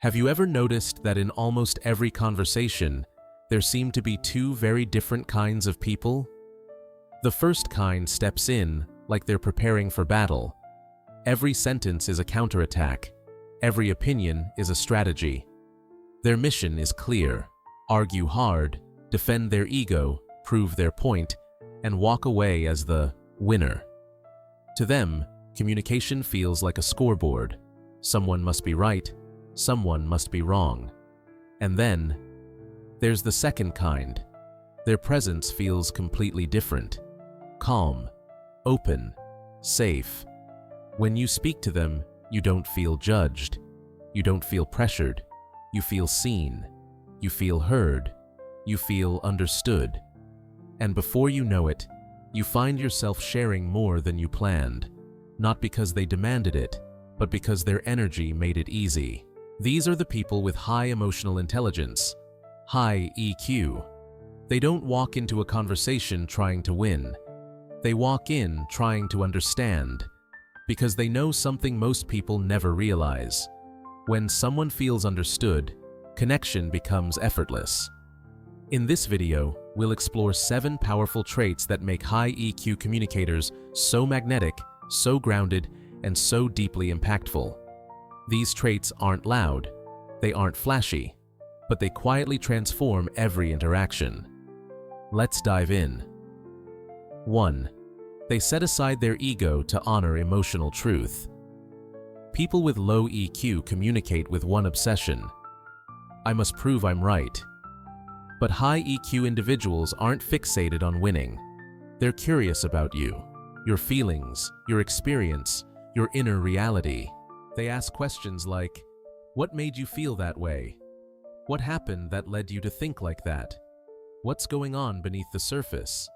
Have you ever noticed that in almost every conversation, there seem to be two very different kinds of people? The first kind steps in like they're preparing for battle. Every sentence is a counterattack. Every opinion is a strategy. Their mission is clear: argue hard, defend their ego, prove their point, and walk away as the winner. To them, communication feels like a scoreboard. Someone must be right, someone must be wrong. And then, there's the second kind. Their presence feels completely different. Calm, open, safe. When you speak to them, you don't feel judged. You don't feel pressured. You feel seen. You feel heard. You feel understood. And before you know it, you find yourself sharing more than you planned, not because they demanded it, but because their energy made it easy. These are the people with high emotional intelligence, high EQ. They don't walk into a conversation trying to win. They walk in trying to understand, because they know something most people never realize. When someone feels understood, connection becomes effortless. In this video, we'll explore 7 powerful traits that make high EQ communicators so magnetic, so grounded, and so deeply impactful. These traits aren't loud, they aren't flashy, but they quietly transform every interaction. Let's dive in. 1. They set aside their ego to honor emotional truth. People with low EQ communicate with one obsession: I must prove I'm right. But high EQ individuals aren't fixated on winning. They're curious about you, your feelings, your experience, your inner reality. They ask questions like, what made you feel that way? What happened that led you to think like that? What's going on beneath the surface?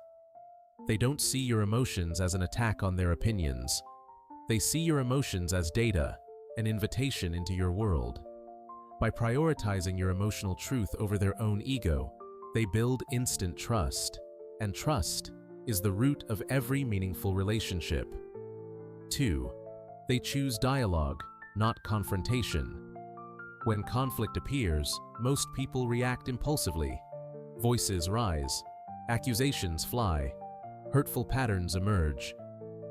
They don't see your emotions as an attack on their opinions. They see your emotions as data, an invitation into your world. By prioritizing your emotional truth over their own ego, they build instant trust, and trust is the root of every meaningful relationship. 2. They choose dialogue, not confrontation. When conflict appears, most people react impulsively. Voices rise, accusations fly, hurtful patterns emerge.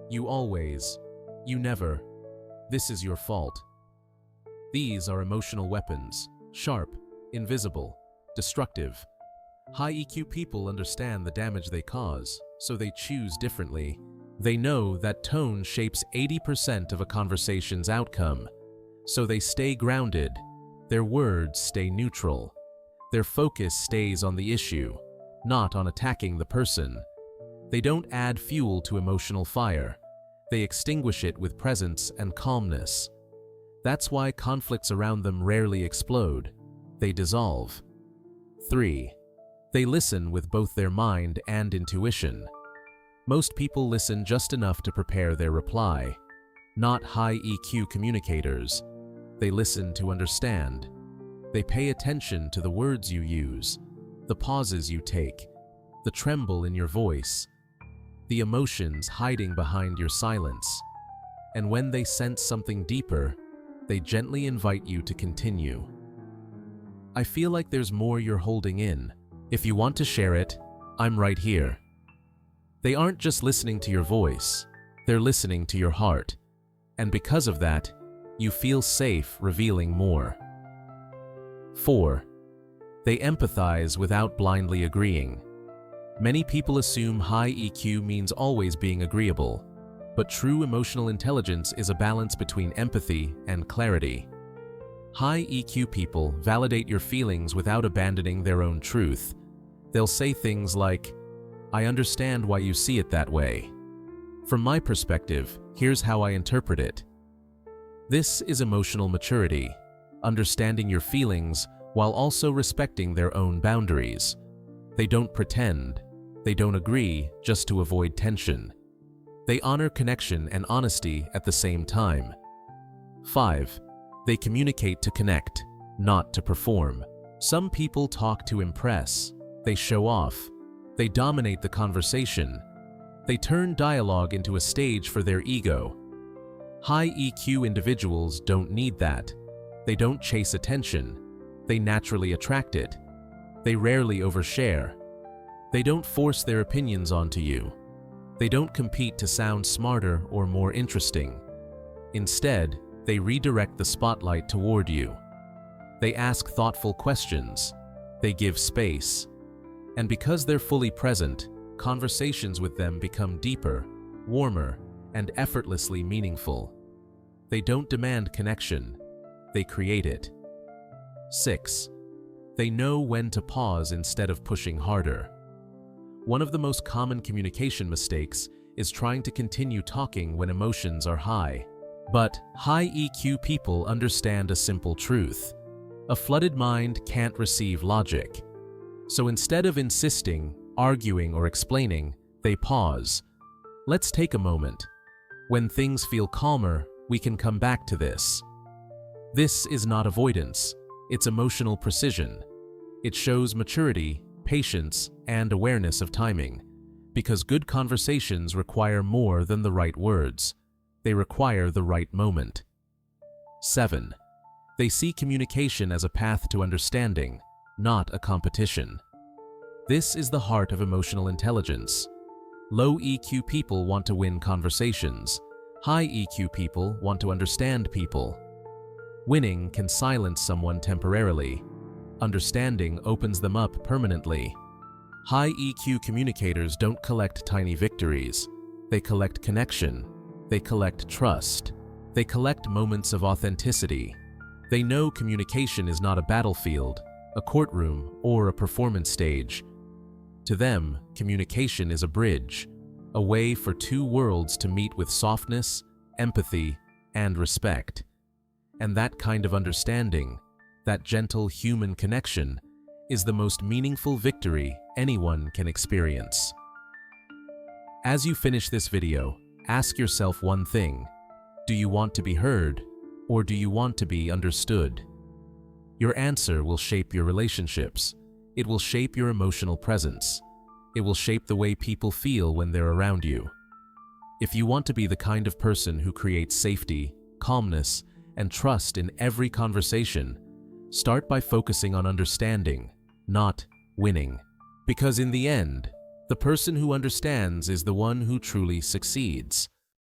You always, you never, this is your fault. These are emotional weapons, sharp, invisible, destructive. High EQ people understand the damage they cause, so they choose differently. They know that tone shapes 80% of a conversation's outcome, so they stay grounded. Their words stay neutral. Their focus stays on the issue, not on attacking the person. They don't add fuel to emotional fire. They extinguish it with presence and calmness. That's why conflicts around them rarely explode. They dissolve. 3. They listen with both their mind and intuition. Most people listen just enough to prepare their reply. Not high EQ communicators. They listen to understand. They pay attention to the words you use, the pauses you take, the tremble in your voice, the emotions hiding behind your silence. And when they sense something deeper, they gently invite you to continue. I feel like there's more you're holding in. If you want to share it, I'm right here. They aren't just listening to your voice, they're listening to your heart. And because of that, you feel safe revealing more. 4. They empathize without blindly agreeing. Many people assume high EQ means always being agreeable, but true emotional intelligence is a balance between empathy and clarity. High EQ people validate your feelings without abandoning their own truth. They'll say things like, I understand why you see it that way. From my perspective, here's how I interpret it. This is emotional maturity, understanding your feelings while also respecting their own boundaries. They don't pretend. They don't agree just to avoid tension. They honor connection and honesty at the same time. 5. They communicate to connect, not to perform. Some people talk to impress. They show off. They dominate the conversation. They turn dialogue into a stage for their ego. High EQ individuals don't need that. They don't chase attention. They naturally attract it. They rarely overshare. They don't force their opinions onto you. They don't compete to sound smarter or more interesting. Instead, they redirect the spotlight toward you. They ask thoughtful questions. They give space. And because they're fully present, conversations with them become deeper, warmer, and effortlessly meaningful. They don't demand connection. They create it. 6. They know when to pause instead of pushing harder. One of the most common communication mistakes is trying to continue talking when emotions are high. But high EQ people understand a simple truth. A flooded mind can't receive logic. So instead of insisting, arguing, or explaining, they pause. Let's take a moment. When things feel calmer, we can come back to this. This is not avoidance. It's emotional precision. It shows maturity, patience, and awareness of timing. Because good conversations require more than the right words. They require the right moment. 7. They see communication as a path to understanding, not a competition. This is the heart of emotional intelligence. Low EQ people want to win conversations. High EQ people want to understand people. Winning can silence someone temporarily. Understanding opens them up permanently. High EQ communicators don't collect tiny victories. They collect connection. They collect trust. They collect moments of authenticity. They know communication is not a battlefield, a courtroom, or a performance stage. To them, communication is a bridge, a way for two worlds to meet with softness, empathy, and respect. And that kind of understanding, that gentle human connection, is the most meaningful victory anyone can experience. As you finish this video, ask yourself one thing. Do you want to be heard, or do you want to be understood? Your answer will shape your relationships. It will shape your emotional presence. It will shape the way people feel when they're around you. If you want to be the kind of person who creates safety, calmness, and trust in every conversation, start by focusing on understanding, not winning. Because in the end, the person who understands is the one who truly succeeds.